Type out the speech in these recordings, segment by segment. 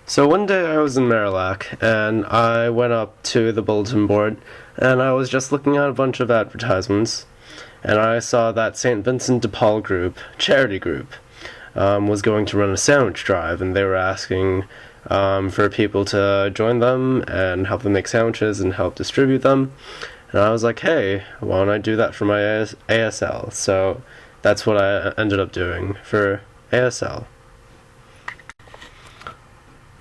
So one day I was in Marillac and I went up to the bulletin board and I was just looking at a bunch of advertisements and I saw that St. Vincent de Paul group, charity group, was going to run a sandwich drive and they were asking for people to join them and help them make sandwiches and help distribute them. And I was like, hey, why don't I do that for my ASL? So that's what I ended up doing for ASL.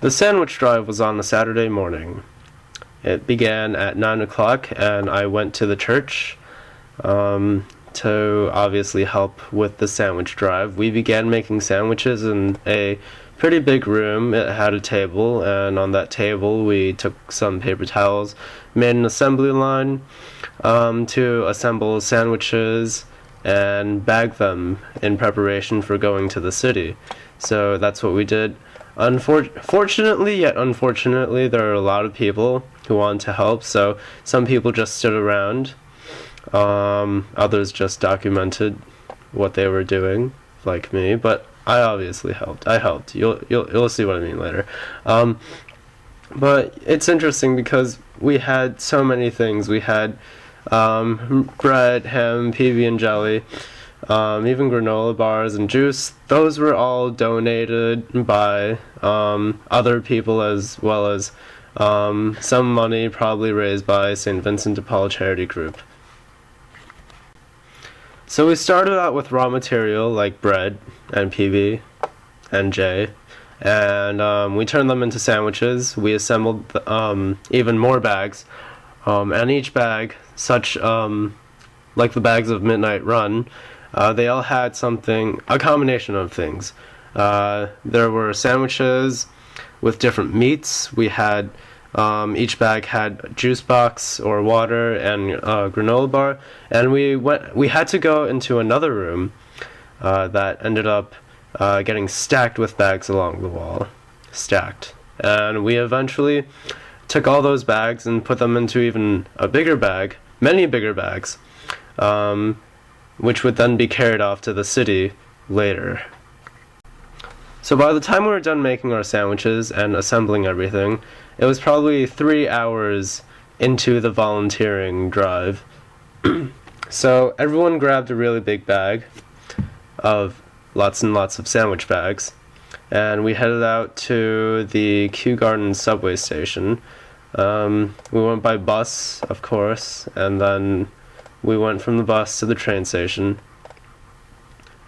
The sandwich drive was on a Saturday morning. It began at 9 o'clock, and I went to the church to obviously help with the sandwich drive. We began making sandwiches in a pretty big room. It had a table, and on that table we took some paper towels, made an assembly line to assemble sandwiches and bag them in preparation for going to the city. So that's what we did. Fortunately, yet unfortunately, there are a lot of people who want to help, so some people just stood around. Others just documented what they were doing, like me, but I obviously helped. I helped. You'll see what I mean later. But it's interesting because we had so many things. We had bread, ham, PB and jelly, even granola bars and juice. Those were all donated by other people, as well as some money probably raised by St. Vincent de Paul charity group. So we started out with raw material like bread and PB and J, and we turned them into sandwiches. We assembled even more bags, and each bag, such like the bags of Midnight Run, they all had something, a combination of things. There were sandwiches with different meats. We had, each bag had a juice box or water and a granola bar. And we had to go into another room that ended up getting stacked with bags along the wall. Stacked. And we eventually took all those bags and put them into even a bigger bag, many bigger bags, which would then be carried off to the city later. So by the time we were done making our sandwiches and assembling everything, it was probably 3 hours into the volunteering drive. So everyone grabbed a really big bag of lots and lots of sandwich bags, and we headed out to the Kew Gardens subway station. We went by bus, of course, and then we went from the bus to the train station,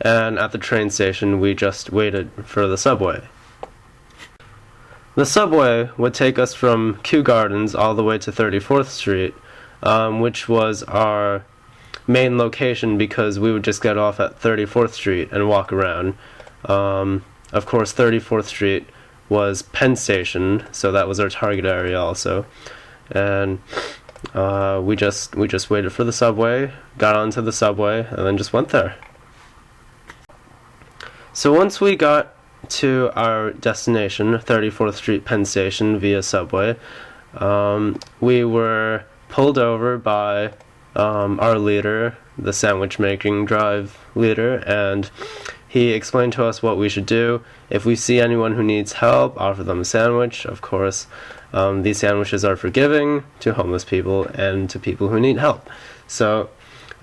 and at the train station we just waited for the subway. The subway would take us from Kew Gardens all the way to 34th Street, which was our main location because we would just get off at 34th Street and walk around. Of course, 34th Street was Penn Station, so that was our target area also. And we just waited for the subway, got onto the subway, and then just went there. So once we got to our destination, 34th Street Penn Station, via subway, we were pulled over by our leader, the sandwich making drive leader, and he explained to us what we should do. If we see anyone who needs help, offer them a sandwich. Of course, these sandwiches are for giving to homeless people and to people who need help. So,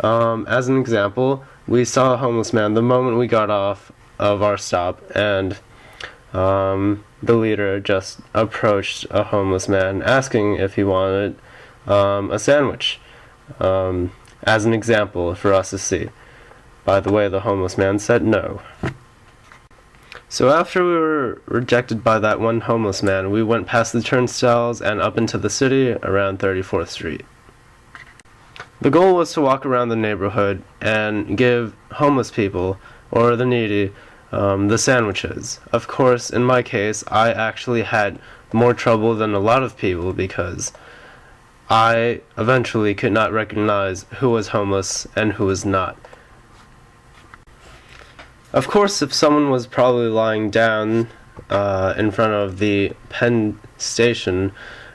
as an example, we saw a homeless man the moment we got off of our stop, and the leader just approached a homeless man asking if he wanted a sandwich, as an example for us to see. By the way, the homeless man said no. So after we were rejected by that one homeless man, we went past the turnstiles and up into the city around 34th Street. The goal was to walk around the neighborhood and give homeless people, or the needy, the sandwiches. Of course, in my case, I actually had more trouble than a lot of people because I eventually could not recognize who was homeless and who was not. Of course, if someone was probably lying down in front of the Penn Station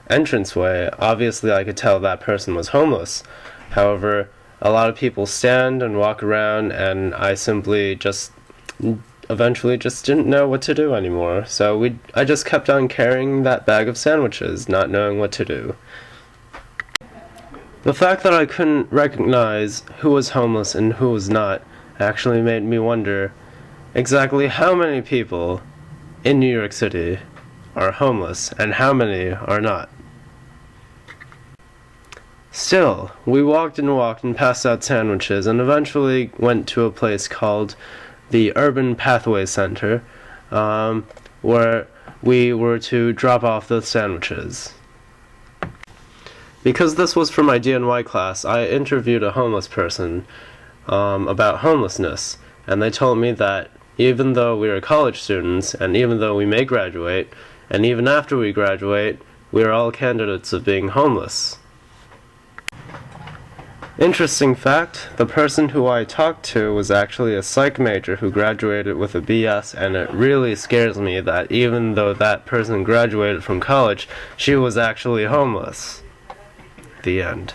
entranceway, obviously I could tell that person was homeless. However, a lot of people stand and walk around, and I simply just eventually just didn't know what to do anymore. So I just kept on carrying that bag of sandwiches, not knowing what to do. The fact that I couldn't recognize who was homeless and who was not actually made me wonder exactly how many people in New York City are homeless and how many are not. Still, we walked and passed out sandwiches and eventually went to a place called the Urban Pathway Center, where we were to drop off the sandwiches. Because this was for my DNY class, I interviewed a homeless person about homelessness, and they told me that even though we are college students, and even though we may graduate, and even after we graduate, we are all candidates of being homeless. Interesting fact, the person who I talked to was actually a psych major who graduated with a BS, and it really scares me that even though that person graduated from college, she was actually homeless. The end.